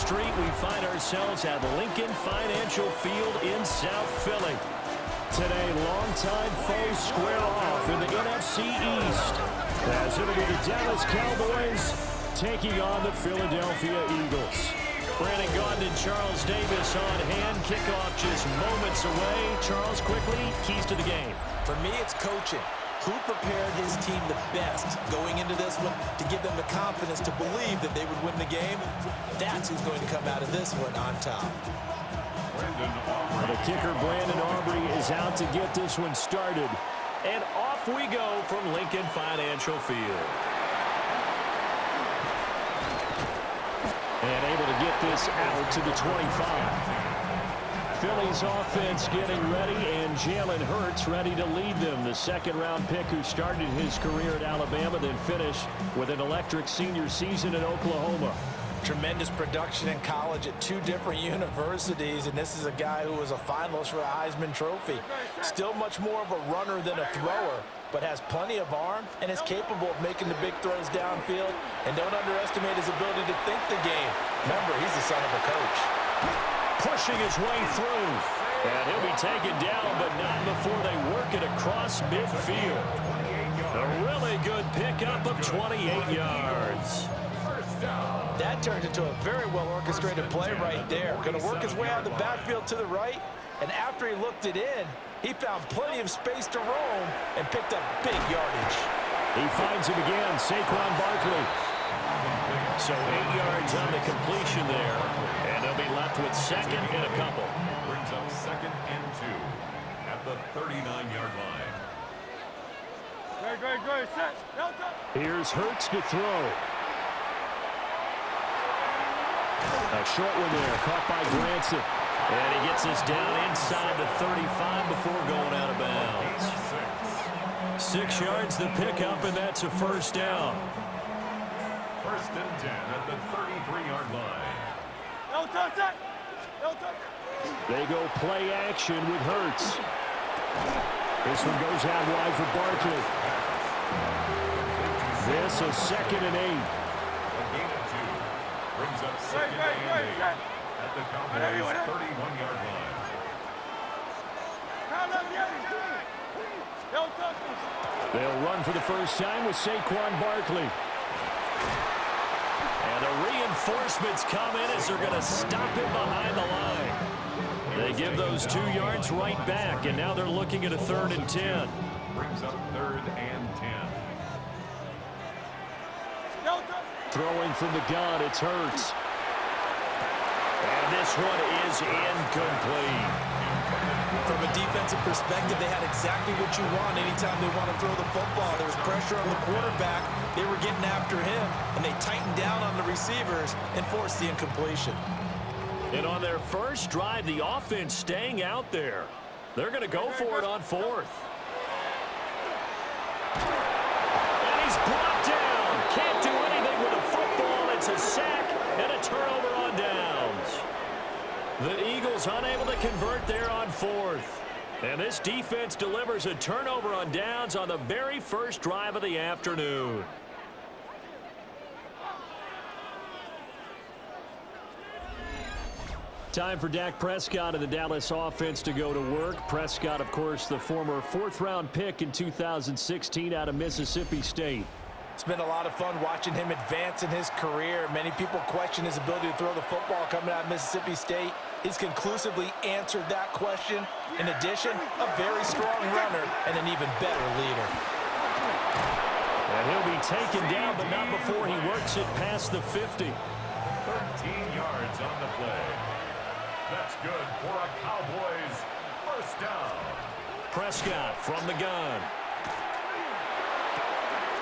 Street, we find ourselves at Lincoln Financial Field in South Philly. Today, longtime foes square off in the NFC East, as it'll be the Dallas Cowboys taking on the Philadelphia Eagles. Brandon Gaudin and Charles Davis on hand. Kickoff just moments away. Charles, quickly, keys to the game. For me, it's coaching. Who prepared his team the best going into this one to give them the confidence to believe that they would win the game? That's who's going to come out of this one on top. The kicker, Brandon Aubrey, is out to get this one started. And off we go from Lincoln Financial Field. And able to get this out to the 25. Philly's offense getting ready, and Jalen Hurts ready to lead them. The second-round pick who started his career at Alabama, then finished with an electric senior season at Oklahoma. Tremendous production in college at two different universities, and this is a guy who was a finalist for a Heisman Trophy. Still much more of a runner than a thrower, but has plenty of arm and is capable of making the big throws downfield. And don't underestimate his ability to think the game. Remember, he's the son of a coach. Pushing his way through. And he'll be taken down, but not before they work it across midfield. A really good pickup of 28 yards. That turned into a very well-orchestrated play right there. Going to work his way out of the backfield to the right, and after he looked it in, he found plenty of space to roam and picked up big yardage. He finds him again, Saquon Barkley. So 8 yards on the completion there, and they'll be left with second and a couple. Brings up 2nd and 2 at the 39-yard line. Great. Set. Here's Hurts to throw. A short one there, caught by Granson. And he gets us down inside the 35 before going out of bounds. 6 yards the pickup, and that's a first down. 1st and 10 at the 33-yard line. They go play action with Hurts. This one goes out wide for Barkley. This a 2nd and 8. A gain of 2. Brings up 2nd and 8 at the Cowboys' 31-yard line. They'll run for the first time with Saquon Barkley. And the reinforcements come in as they're going to stop him behind the line. They give those 2 yards right back, and now they're looking at a 3rd and 10. Brings up 3rd and 10. Throwing from the gun, it's Hurts. And this one is incomplete. From a defensive perspective, they had exactly what you want anytime they want to throw the football. There was pressure on the quarterback. They were getting after him, and they tightened down on the receivers and forced the incompletion. And on their first drive, the offense staying out there. They're going to go for it on 4th. And he's brought down. Can't do anything with a football. It's a sack and a turnover on downs. The Eagles unable to convert there on 4th. And this defense delivers a turnover on downs on the very first drive of the afternoon. Time for Dak Prescott and the Dallas offense to go to work. Prescott, of course, the former 4th-round pick in 2016 out of Mississippi State. It's been a lot of fun watching him advance in his career. Many people question his ability to throw the football coming out of Mississippi State. He's conclusively answered that question. In addition, a very strong runner and an even better leader. And he'll be taken down, but not before he works it past the 50. 13 yards on the play. That's good for a Cowboys first down. Prescott from the gun.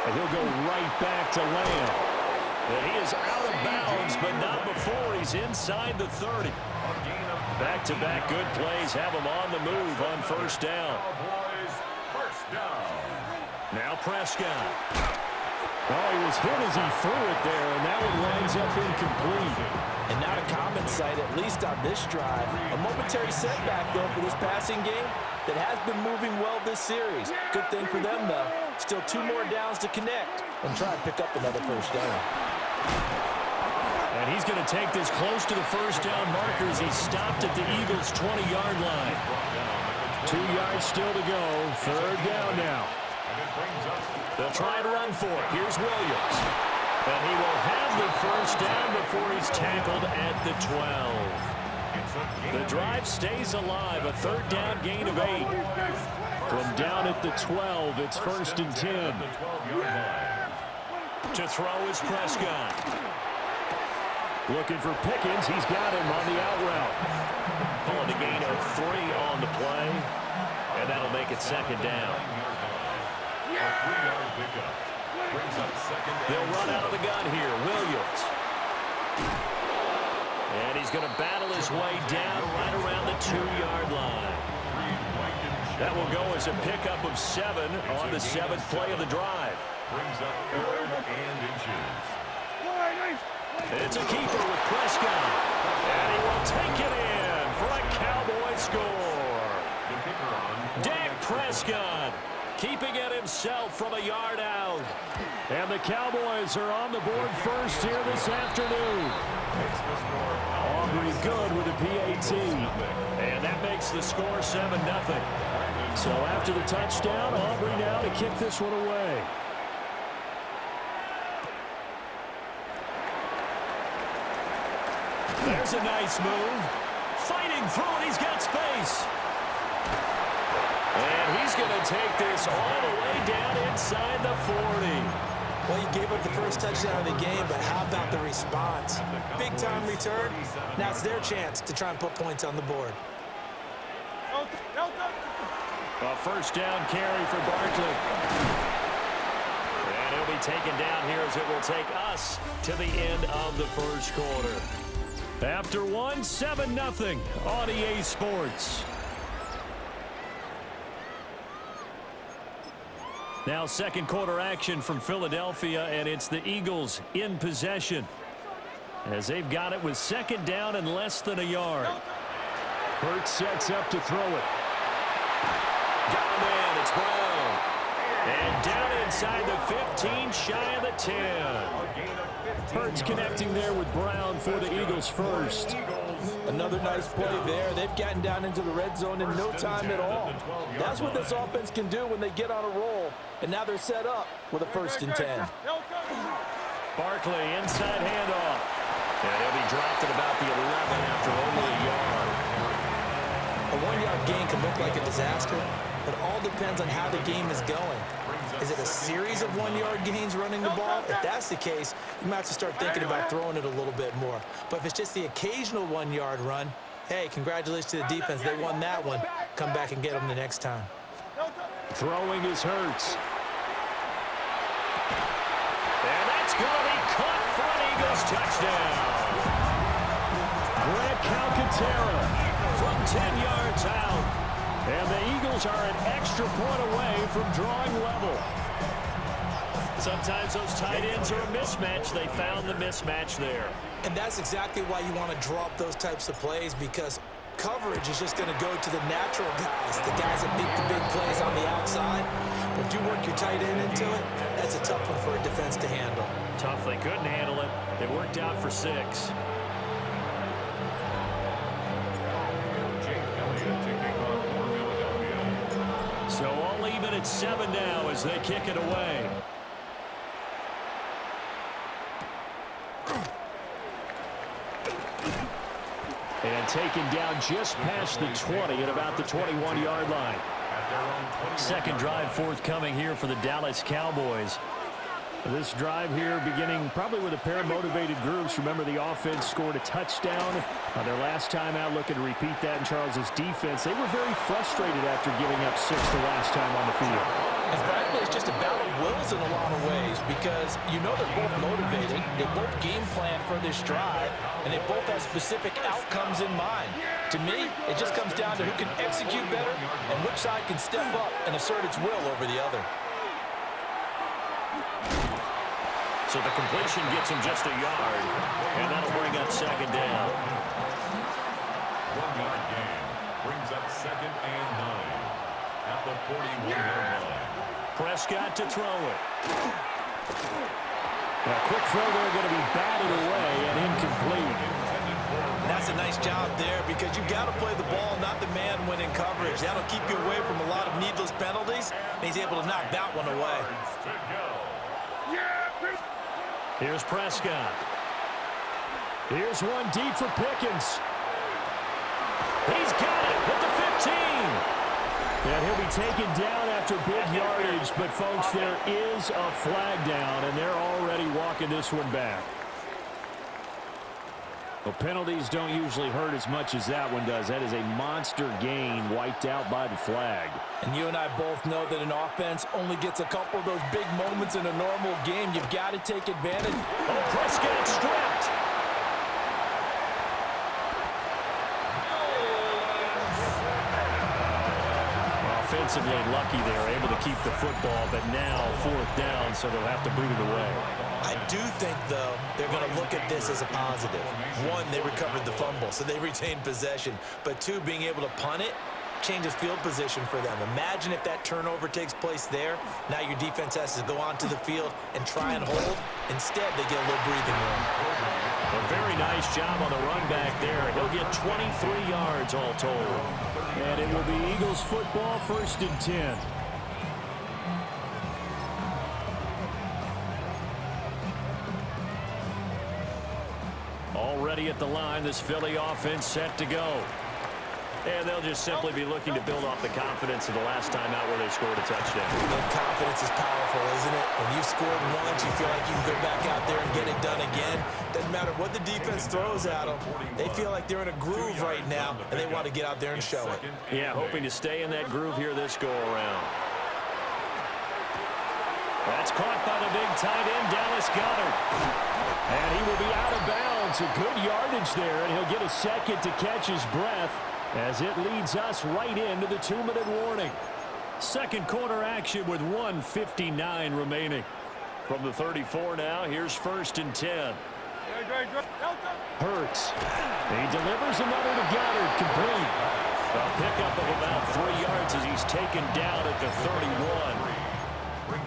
And he'll go right back to Lamb. And he is out of bounds, but not before he's inside the 30. Back-to-back good plays have him on the move on first down. Cowboys first down. Now Prescott. Oh, he was hit as he threw it there, and that one winds up incomplete. And not a common sight, at least on this drive. A momentary setback, though, for this passing game that has been moving well this series. Good thing for them, though. Still 2 more downs to connect and try and pick up another first down. And he's going to take this close to the first down markers. He stopped at the Eagles' 20-yard line. 2 yards still to go. Third down now. They'll try and run for it. Here's Williams. And he will have the first down before he's tackled at the 12. The drive stays alive. A third down gain of 8. From down at the 12, it's 1st and 10. To throw is Prescott. Looking for Pickens. He's got him on the out route. Pulling a gain of 3 on the play. And that'll make it 2nd down. They'll run out of the gun here. Williams. And he's going to battle his way down right around the 2-yard line. That will go as a pickup of 7 on the 7th play of the drive. Brings up 3rd and inches. It's a keeper with Prescott. And he will take it in for a Cowboy score. Dak Prescott keeping it himself from a yard out. And the Cowboys are on the board first here this afternoon. Aubrey good with a PAT. And that makes the score 7-0. So after the touchdown, Aubrey now to kick this one away. There's a nice move. Fighting through it, he's got space. And he's going to take this all the way down inside the 40. Well, you gave up the first touchdown of the game, but how about the response? Big-time return. Now it's their chance to try and put points on the board. A first down carry for Barkley. And he'll be taken down here as it will take us to the end of the first quarter. After 1, 7-0 on EA Sports. Now second quarter action from Philadelphia, and it's the Eagles in possession as they've got it with 2nd down and less than a yard. Hurts sets up to throw it. Got him in. It's Brown. And down inside the 15, shy of the 10. Hurts connecting there with Brown for the Eagles first. Another nice play there. They've gotten down into the red zone in no time at all. That's what this offense can do when they get on a roll. And now they're set up with a 1st and 10. Barkley, inside handoff. And he'll be dropped at about the 11 after only a yard. A 1-yard gain can look like a disaster, but all depends on how the game is going. Is it a series of 1-yard gains running the ball? If that's the case, you might have to start thinking about throwing it a little bit more. But if it's just the occasional 1-yard run, hey, congratulations to the defense. They won that one. Come back and get them the next time. Throwing is Hurts. And that's going to be caught for an Eagles touchdown. Grant Calcaterra from 10 yards out. And the Eagles are an extra point away from drawing level. Sometimes those tight ends are a mismatch. They found the mismatch there. And that's exactly why you want to draw up those types of plays, because coverage is just going to go to the natural guys, the guys that make the big plays on the outside. But if you work your tight end into it, that's a tough one for a defense to handle. Tough. They couldn't handle it. It worked out for 6. So all even at 7 now as they kick it away. And taken down just past the 20 at about the 21-yard line. Second drive forthcoming here for the Dallas Cowboys. This drive here beginning probably with a pair of motivated groups. Remember, the offense scored a touchdown their last time out. Looking to repeat that in Charles's defense. They were very frustrated after giving up 6 the last time on the field. And frankly, it's just a battle of wills in a lot of ways, because you know they're both motivated. They both game plan for this drive, and they both have specific outcomes in mind. To me, it just comes down to who can execute better and which side can step up and assert its will over the other. So the completion gets him just a yard, and that'll bring up 2nd down. 1-yard gain brings up 2nd and 9 at the 41-yard line. Prescott to throw it. A quick throw there going to be batted away and incomplete. And that's a nice job there because you've got to play the ball, not the man when in coverage. That'll keep you away from a lot of needless penalties, and he's able to knock that one away. Here's Prescott. Here's one deep for Pickens. He's got it at the 15. And he'll be taken down after big yardage, but folks, there is a flag down, and they're already walking this one back. Well, penalties don't usually hurt as much as that one does. That is a monster gain wiped out by the flag. And you and I both know that an offense only gets a couple of those big moments in a normal game. You've got to take advantage. Oh, Prescott stripped. Offensively lucky they're able to keep the football, but now 4th down, so they'll have to boot it away. I do think, though, they're going to look at this as a positive. One, they recovered the fumble, so they retained possession. But two, being able to punt it changes field position for them. Imagine if that turnover takes place there. Now your defense has to go onto the field and try and hold. Instead, they get a little breathing room. A very nice job on the run back there. He'll get 23 yards all told. And it will be Eagles football, 1st and 10. Already at the line, this Philly offense set to go. And they'll just simply be looking to build off the confidence of the last time out where they scored a touchdown. And confidence is powerful, isn't it? When you've scored once, you feel like you can go back out there and get it done again. Doesn't matter what the defense throws at them. They feel like they're in a groove right now, and they want to get out there and show it. Yeah, hoping to stay in that groove here this go-around. That's caught by the big tight end, Dallas Goedert. And he will be out of bounds. A good yardage there, and he'll get a second to catch his breath as it leads us right into the 2-minute warning. Second quarter action with 1:59 remaining. From the 34 now, here's 1st and 10. Hurts. He delivers another to Goddard, complete. A pickup of about 3 yards as he's taken down at the 31.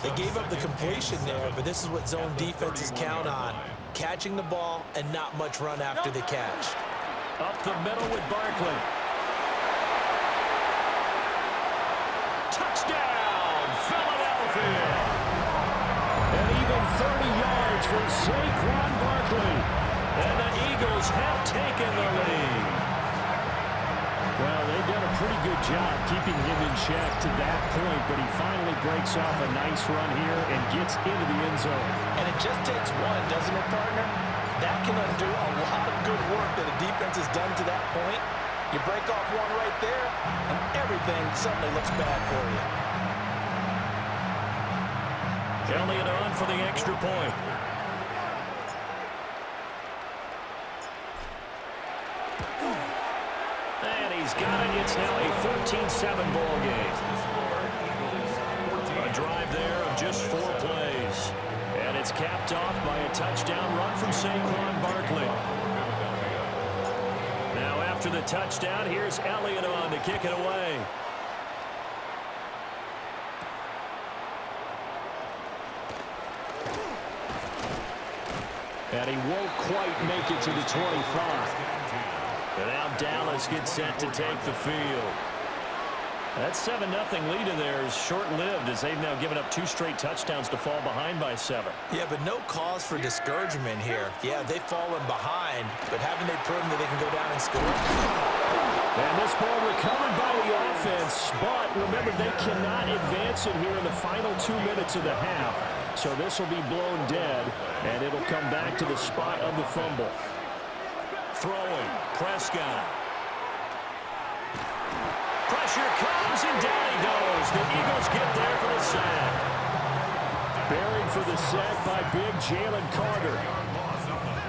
They gave up the completion there, but this is what zone defenses count on. Catching the ball and not much run after the catch. Up the middle with Barkley. Touchdown, Philadelphia. And even 30 yards for Saquon Barkley. And the Eagles have taken the lead. Well, they've done a pretty good job keeping him in check to that point, but he finally breaks off a nice run here and gets into the end zone. And it just takes one, doesn't it, partner? That can undo a lot of good work that a defense has done to that point. You break off one right there, and everything suddenly looks bad for you. Elliott on for the extra point. And he's got it. It's now a 14-7 ball game. A drive there of just 4 plays. And it's capped off by a touchdown run from Saquon Barkley. Now after the touchdown, here's Elliott on to kick it away. And he won't quite make it to the 25. And now Dallas gets set to take the field. That 7-0 lead in there is short-lived as they've now given up 2 straight touchdowns to fall behind by 7. Yeah, but no cause for discouragement here. Yeah, they've fallen behind, but haven't they proven that they can go down and score? And this ball recovered by the offense, but remember, they cannot advance it here in the final 2 minutes of the half. So this will be blown dead, and it'll come back to the spot of the fumble. Throwing, Prescott. Pressure comes, and down he goes. The Eagles get there for the sack. Buried for the sack by big Jalen Carter.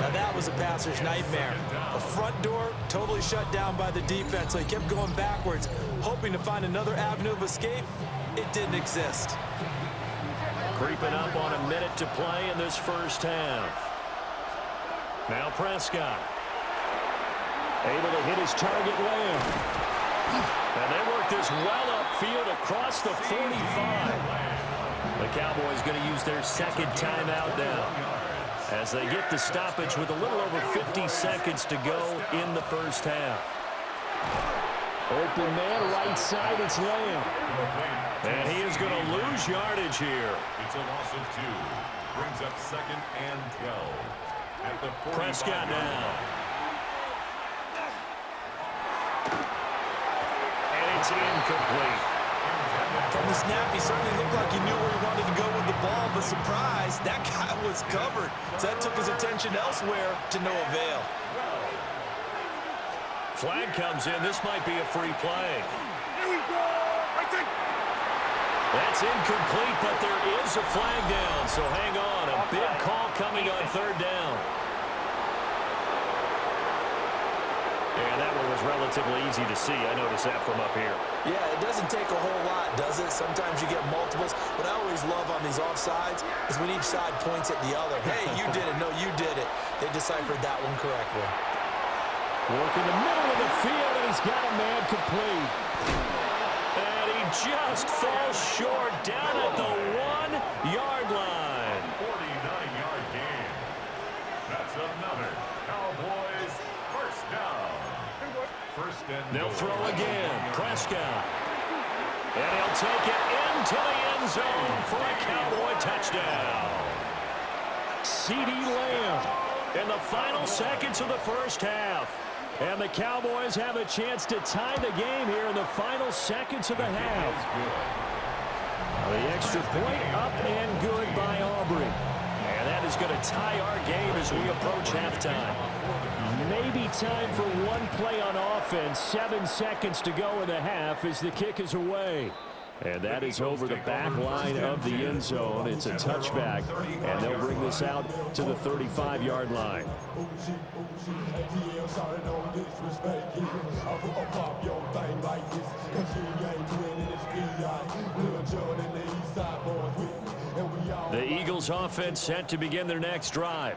Now that was a passer's nightmare. The front door totally shut down by the defense, so he kept going backwards, hoping to find another avenue of escape. It didn't exist. Creeping up on a minute to play in this first half. Now Prescott. Able to hit his target, Lamb. And they work this well upfield across the 45. The Cowboys going to use their second timeout now as they get the stoppage with a little over 50 seconds to go in the first half. Open man, right side, it's Lamb. And he is going to lose yardage here. It's a loss of 2. Brings up 2nd and 12. At the 45 Prescott now. And it's incomplete. From the snap, he certainly looked like he knew where he wanted to go with the ball, but surprise, that guy was covered. So that took his attention elsewhere to no avail. Flag comes in. This might be a free play. That's incomplete, but there is a flag down, so hang on. A big call coming on 3rd down. And that one was relatively easy to see. I noticed that from up here. Yeah, it doesn't take a whole lot, does it? Sometimes you get multiples. What I always love on these offsides is when each side points at the other. Hey, you did it. No, you did it. They deciphered that one correctly. Work in the middle of the field, and he's got a man complete. And he just falls short down at the 1-yard line. 49-yard gain. That's another Cowboys first down. First and They'll goal. throw again. Prescott. And he'll take it into the end zone for a Cowboy touchdown. CeeDee Lamb. In the final seconds of the first half. And the Cowboys have a chance to tie the game here in the final seconds of the half. The extra point up and good by Aubrey. And that is going to tie our game as we approach halftime. Maybe time for one play on offense. 7 seconds to go in the half as the kick is away. And that is over the back line of the end zone. It's a touchback, and they'll bring this out to the 35-yard line. The Eagles offense set to begin their next drive.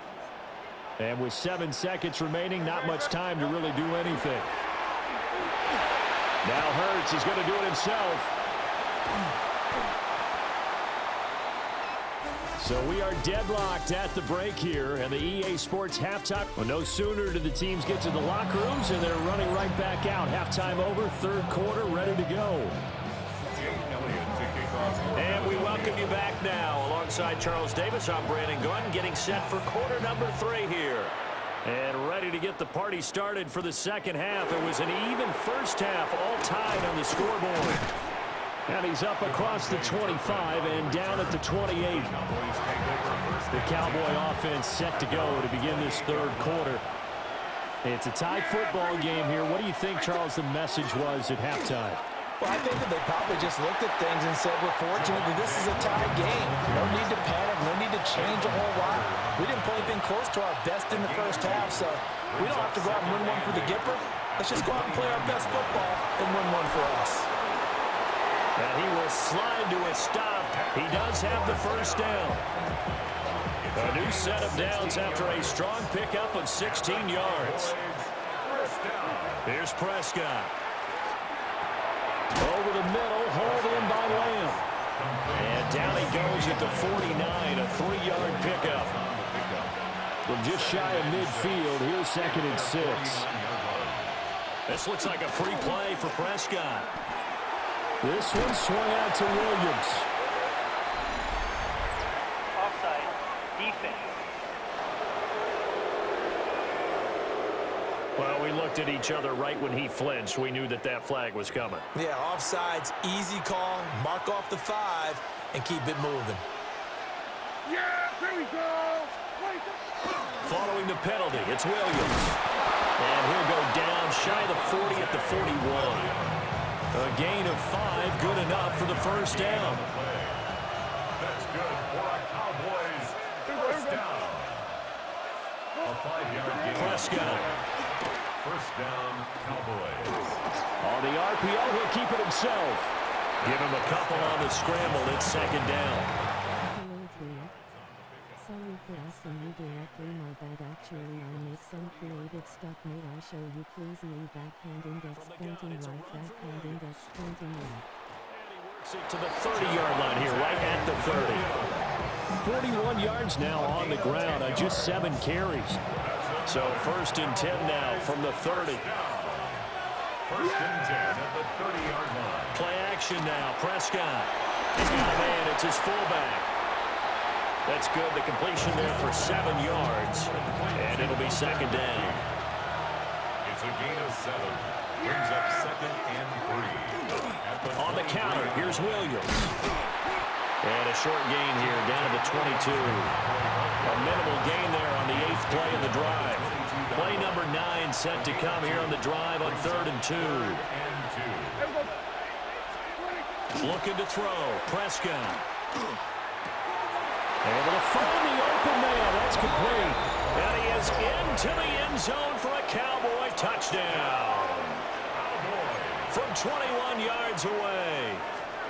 And with 7 seconds remaining, not much time to really do anything. Now Hurts is going to do it himself. So we are deadlocked at the break here, and the EA Sports halftime. Well, no sooner do the teams get to the locker rooms, and they're running right back out. Halftime over, 3rd quarter, ready to go. And we welcome you back now. Alongside Charles Davis, I'm Brandon Gunn, getting set for quarter number 3 here. And ready to get the party started for the second half. It was an even first half, all tied on the scoreboard. And he's up across the 25 and down at the 28. The Cowboy offense set to go to begin this 3rd quarter. It's a tie football game here. What do you think, Charles, the message was at halftime? Well, I think that they probably just looked at things and said, we're fortunate that this is a tie game. No need to panic, no need to change a whole lot. We didn't play anything close to our best in the first half, so we don't have to go out and win one for the Gipper. Let's just go out and play our best football and win one for us. And he will slide to a stop. He does have the first down. A new set of downs after a strong pickup of 16 yards. Here's Prescott. Over the middle, hauled in by Lamb. And down he goes at the 49, a 3-yard pickup. From just shy of midfield, here's 2nd and 6. This looks like a free play for Prescott. This one swung out to Williams. Offside, defense. Well, we looked at each other right when he flinched. We knew that that flag was coming. Yeah, offsides, easy call, mark off the 5, and keep it moving. Yeah, here we go. Following the penalty, it's Williams. And he'll go down shy of the 40 at the 41. A gain of 5, good enough for the first down. That's good for a Cowboys first down. A 5-yard gain. Prescott. First down, Cowboys. On the RPO, he'll keep it himself. Give him a couple on the scramble. It's 2nd down. Sorry for asking you directly, my bad. Actually, I make some creative stuff. May I show you, please? Knee backhand index pointing right, backhand index pointing left. To the 30-yard line here, right at the 30. 41 yards now on the ground on just 7 carries. So 1st and 10 now from the 30. 1st and 10 at the 30-yard line. Play action now. Prescott. He's got a man. It's his fullback. That's good. The completion there for 7 yards. And it'll be 2nd down. It's a gain of 7. Brings up 2nd and 3. On the counter, here's Williams. And a short gain here down to the 22. A minimal gain there on the 8th play of the drive. Play number 9 set to come here on the drive on 3rd and 2. Looking to throw. Prescott. Able to find the open man. That's complete. And he is into the end zone for a Cowboy touchdown. From 21 yards away.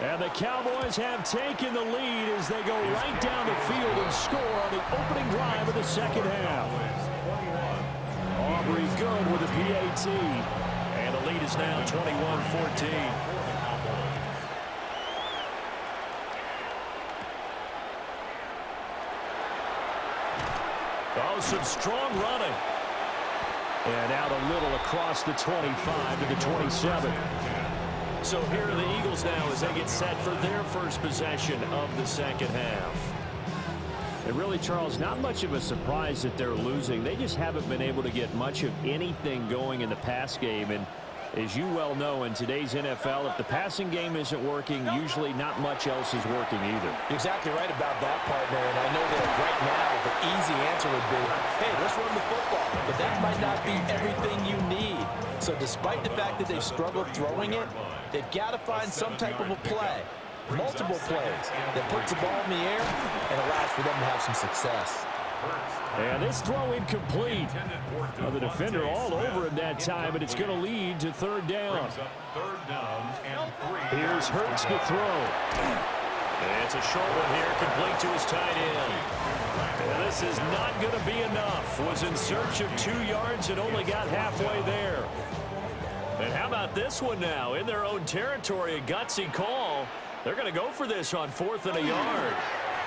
And the Cowboys have taken the lead as they go right down the field and score on the opening drive of the 2nd half. Aubrey good with a PAT. And the lead is now 21-14. Oh, some strong running. And out a little across the 25 to the 27. So here are the Eagles now as they get set for their first possession of the 2nd half. And really, Charles, not much of a surprise that they're losing. They just haven't been able to get much of anything going in the pass game. And as you well know, in today's NFL, if the passing game isn't working, usually not much else is working either. You're exactly right about that, partner. And I know that right now the easy answer would be, hey, let's run the football. But that might not be everything you need. So despite the fact that they've struggled throwing it, they've got to find some type of a play, multiple plays, that puts the ball in the air and allows for them to have some success. And this throw incomplete. Well, the defender all over him that time, but it's going to lead to 3rd down. Here's Hurts to throw. And it's a short one here, complete to his tight end. And this is not going to be enough. Was in search of 2 yards and only got halfway there. And how about this one now? In their own territory, a gutsy call. They're going to go for this on 4th and a yard.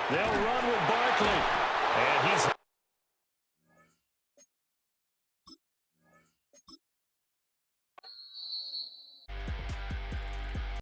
They'll run with Barkley. And he's